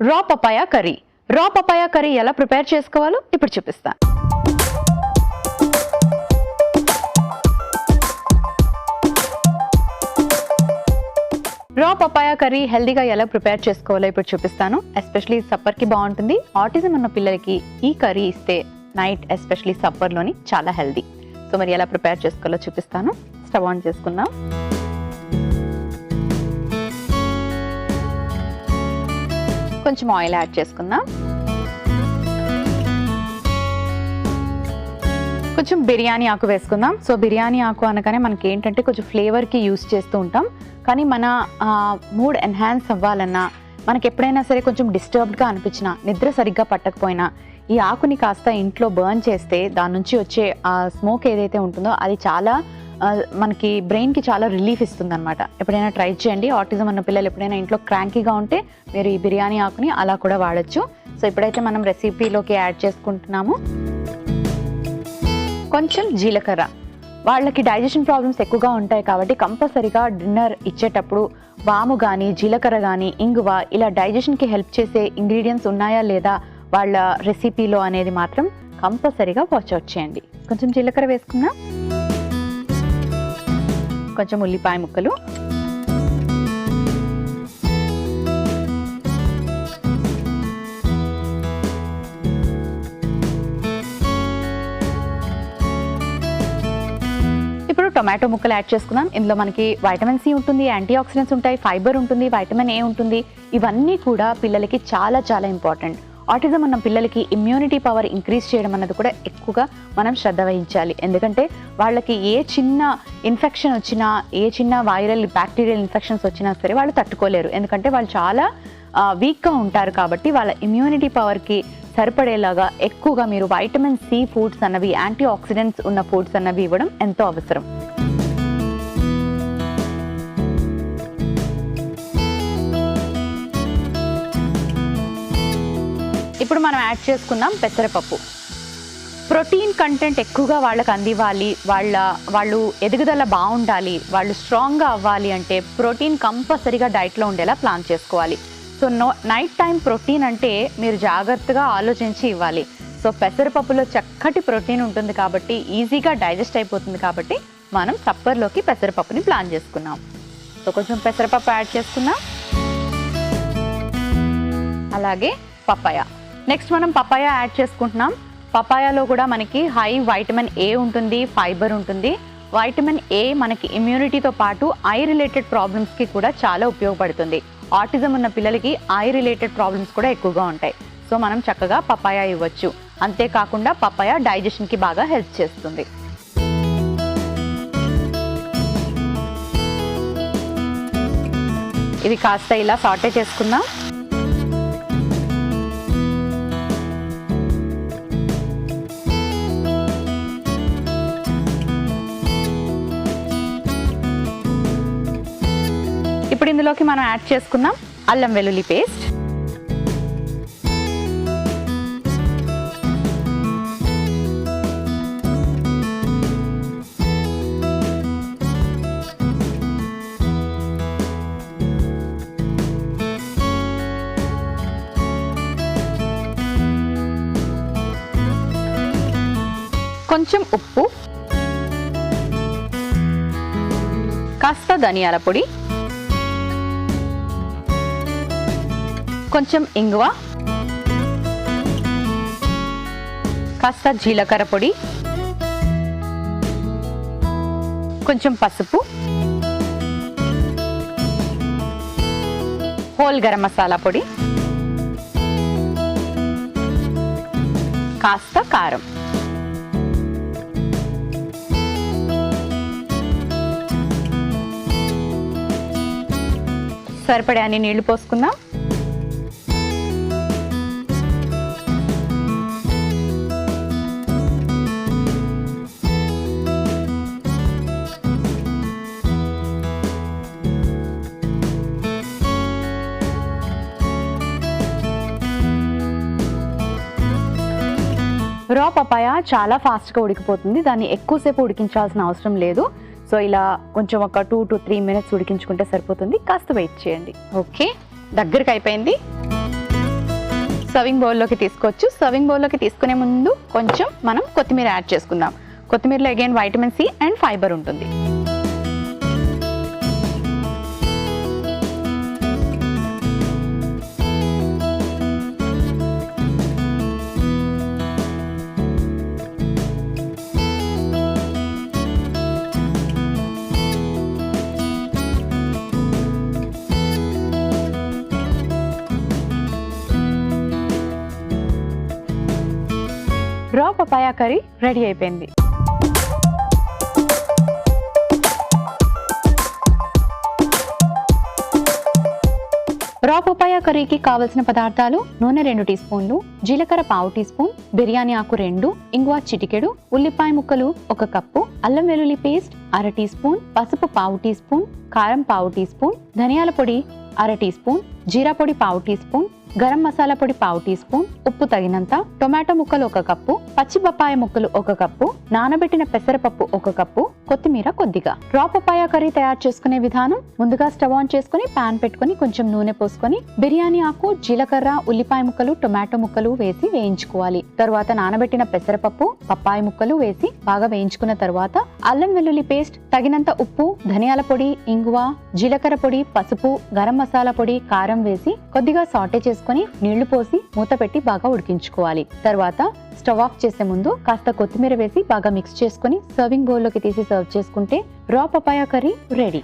రా papaya curry. రా papaya curry ఎలా ప్రిపేర్ చేసుకోవాలో ఇప్పుడు చూపిస్తాను. రా పపాయా కర్రీ హెల్దీగా ఎలా ప్రిపేర్ చేసుకోవాలో ఇప్పుడు చూపిస్తాను. ఎస్పెషలీ సప్పర్కి బాగుంటుంది. ఆటిజం ఉన్న పిల్లలకి ఈ కర్రీ ఇస్తే నైట్ ఎస్పెషలీ సప్పర్లోని చాలా హెల్దీ. సో మరి ఎలా ప్రిపేర్ చేసుకోవాలో చూపిస్తాను. స్టవ్ ఆన్ చేసుకుందాం. కొంచెం ఆయిల్ యాడ్ చేసుకుందాం. కొంచెం బిర్యానీ ఆకు వేసుకుందాం. సో బిర్యానీ ఆకు అనగానే మనకి ఏంటంటే కొంచెం ఫ్లేవర్కి యూస్ చేస్తూ ఉంటాం. కానీ మన మూడ్ ఎన్హాన్స్ అవ్వాలన్నా, మనకి ఎప్పుడైనా సరే కొంచెం డిస్టర్బ్డ్గా అనిపించినా, నిద్ర సరిగ్గా పట్టకపోయినా ఈ ఆకుని కాస్త ఇంట్లో బర్న్ చేస్తే దాని నుంచి వచ్చే ఆ స్మోక్ ఏదైతే ఉంటుందో అది చాలా మనకి బ్రెయిన్కి చాలా రిలీఫ్ ఇస్తుంది అనమాట. ఎప్పుడైనా ట్రై చేయండి. ఆటిజం ఉన్న పిల్లలు ఎప్పుడైనా ఇంట్లో క్రాంకీగా ఉంటే మీరు ఈ బిర్యానీ ఆకుని అలా కూడా వాడచ్చు. సో ఇప్పుడైతే మనం రెసిపీలోకి యాడ్ చేసుకుంటున్నాము. కొంచెం జీలకర్ర. వాళ్ళకి డైజెషన్ ప్రాబ్లమ్స్ ఎక్కువగా ఉంటాయి కాబట్టి కంపల్సరీగా డిన్నర్ ఇచ్చేటప్పుడు వాము కానీ, జీలకర్ర కానీ, ఇంగువ ఇలా డైజెషన్కి హెల్ప్ చేసే ఇంగ్రీడియంట్స్ ఉన్నాయా లేదా వాళ్ళ రెసిపీలో అనేది మాత్రం కంపల్సరీగా వాచ్ అవుట్ చేయండి. కొంచెం జీలకర్ర వేసుకున్నా, కొంచెం ఉల్లిపాయ ముక్కలు, ఇప్పుడు టొమాటో ముక్కలు యాడ్ చేసుకుందాం. ఇందులో మనకి వైటమిన్ సి ఉంటుంది, యాంటీ ఆక్సిడెంట్స్ ఉంటాయి, ఫైబర్ ఉంటుంది, వైటమిన్ ఏ ఉంటుంది. ఇవన్నీ కూడా పిల్లలకి చాలా చాలా ఇంపార్టెంట్. ఆటిజం ఉన్న పిల్లలకి ఇమ్యూనిటీ పవర్ ఇంక్రీజ్ చేయడం అన్నది కూడా ఎక్కువగా మనం శ్రద్ధ వహించాలి. ఎందుకంటే వాళ్ళకి ఏ చిన్న ఇన్ఫెక్షన్ వచ్చినా, ఏ చిన్న వైరల్ బ్యాక్టీరియల్ ఇన్ఫెక్షన్స్ వచ్చినా సరే వాళ్ళు తట్టుకోలేరు. ఎందుకంటే వాళ్ళు చాలా వీక్గా ఉంటారు. కాబట్టి వాళ్ళ ఇమ్యూనిటీ పవర్కి సరిపడేలాగా ఎక్కువగా మీరు వైటమిన్ సి ఫుడ్స్ అన్నవి, యాంటీ ఆక్సిడెంట్స్ ఉన్న ఫుడ్స్ అన్నవి ఇవ్వడం ఎంతో అవసరం. ఇప్పుడు మనం యాడ్ చేసుకుందాం పెసరపప్పు. ప్రోటీన్ కంటెంట్ ఎక్కువగా వాళ్ళకి అందివ్వాలి, వాళ్ళు ఎదుగుదల బాగుండాలి, వాళ్ళు స్ట్రాంగ్గా అవ్వాలి అంటే ప్రోటీన్ కంపల్సరీగా డైట్లో ఉండేలా ప్లాన్ చేసుకోవాలి. సో నైట్ టైం ప్రోటీన్ అంటే మీరు జాగ్రత్తగా ఆలోచించి ఇవ్వాలి. సో పెసరపప్పులో చక్కటి ప్రోటీన్ ఉంటుంది కాబట్టి ఈజీగా డైజెస్ట్ అయిపోతుంది. కాబట్టి మనం సప్పర్లోకి పెసరపప్పుని ప్లాన్ చేసుకున్నాం. సో కొంచెం పెసరపప్పు యాడ్ చేసుకున్నాం. అలాగే పపాయ. నెక్స్ట్ మనం పపాయ యాడ్ చేసుకుంటున్నాం. పపాయాలో కూడా మనకి హై వైటమిన్ ఏ ఉంటుంది, ఫైబర్ ఉంటుంది. వైటమిన్ ఏ మనకి ఇమ్యూనిటీతో పాటు ఐ రిలేటెడ్ ప్రాబ్లమ్స్కి కూడా చాలా ఉపయోగపడుతుంది. ఆటిజం ఉన్న పిల్లలకి ఐ రిలేటెడ్ ప్రాబ్లమ్స్ కూడా ఎక్కువగా ఉంటాయి. సో మనం చక్కగా పపాయ ఇవ్వచ్చు. అంతేకాకుండా పపాయ డైజెషన్కి బాగా హెల్ప్ చేస్తుంది. ఇది కాస్త ఇలా సాటే చేసుకుందాం. ఇప్పుడు ఇందులోకి మనం యాడ్ చేసుకుందాం అల్లం వెల్లుల్లి పేస్ట్, కొంచెం ఉప్పు, కాస్త ధనియాల పొడి, కొంచెం ఇంగువ, కాస్త జీలకర్ర పొడి, కొంచెం పసుపు, హోల్ గరం మసాలా పొడి, కాస్త కారం. సరిపడే అన్ని నీళ్లు పోసుకుందాం. రా పపాయ చాలా ఫాస్ట్గా ఉడికిపోతుంది. దాన్ని ఎక్కువసేపు ఉడికించాల్సిన అవసరం లేదు. సో ఇలా కొంచెం ఒక 2 to 3 minutes ఉడికించుకుంటే సరిపోతుంది. కాస్త వెయిట్ చేయండి. ఓకే, దగ్గరికి అయిపోయింది. సర్వింగ్ బౌల్లోకి తీసుకోవచ్చు. సర్వింగ్ బౌల్లోకి తీసుకునే ముందు కొంచెం మనం కొత్తిమీర యాడ్ చేసుకుందాం. కొత్తిమీరలో again vitamin C and fibre ఉంటుంది. రా పపాయా కర్రీ రెడీ అయిపోయింది. రా పపాయా కర్రీకి కావలసిన పదార్థాలు: నూనె 2 టీ స్పూన్లు, జీలకర్ర 1/2 టీ స్పూన్, బిర్యానీ ఆకు 2, ఇంగువ చిటికెడు, ఉల్లిపాయ ముక్కలు 1 కప్పు, అల్లం వెల్లుల్లి పేస్ట్ 1/2 టీ స్పూన్, పసుపు 1/2 టీ స్పూన్, కారం 1/2 టీ స్పూన్, ధనియాల పొడి 1/2 టీ స్పూన్, జీరా పొడి 1/2 టీ స్పూన్, గరం మసాలా పొడి 1/2 టీ స్పూన్, ఉప్పు తగినంత, టొమాటో ముక్కలు 1 కప్పు, పచ్చి పపాయ ముక్కలు 1 కప్పు, నానబెట్టిన పెసరపప్పు 1 కప్పు, కొత్తిమీర కొద్దిగా. రా పపాయా కర్రీ తయారు చేసుకునే విధానం: ముందుగా స్టవ్ ఆన్ చేసుకుని పాన్ పెట్టుకుని కొంచెం నూనె పోసుకొని బిర్యానీ ఆకు, జీలకర్ర, ఉల్లిపాయ ముక్కలు, టొమాటో ముక్కలు వేసి వేయించుకోవాలి. తర్వాత నానబెట్టిన పెసరపప్పు, పప్పాయ ముక్కలు వేసి బాగా వేయించుకున్న తర్వాత అల్లం వెల్లుల్లి పేస్ట్, తగినంత ఉప్పు, ధనియాల పొడి, ఇంగువ, జీలకర్ర పొడి, పసుపు, గరం మసాలా పొడి, కారం వేసి కొద్దిగా సాటే చేసుకుని నీళ్లు పోసి మూత పెట్టి బాగా ఉడికించుకోవాలి. తర్వాత స్టవ్ ఆఫ్ చేసే ముందు కాస్త కొత్తిమీర వేసి బాగా మిక్స్ చేసుకుని సర్వింగ్ బౌల్లోకి తీసి సర్వ్ చేసుకుంటే రా పపాయా కర్రీ రెడీ.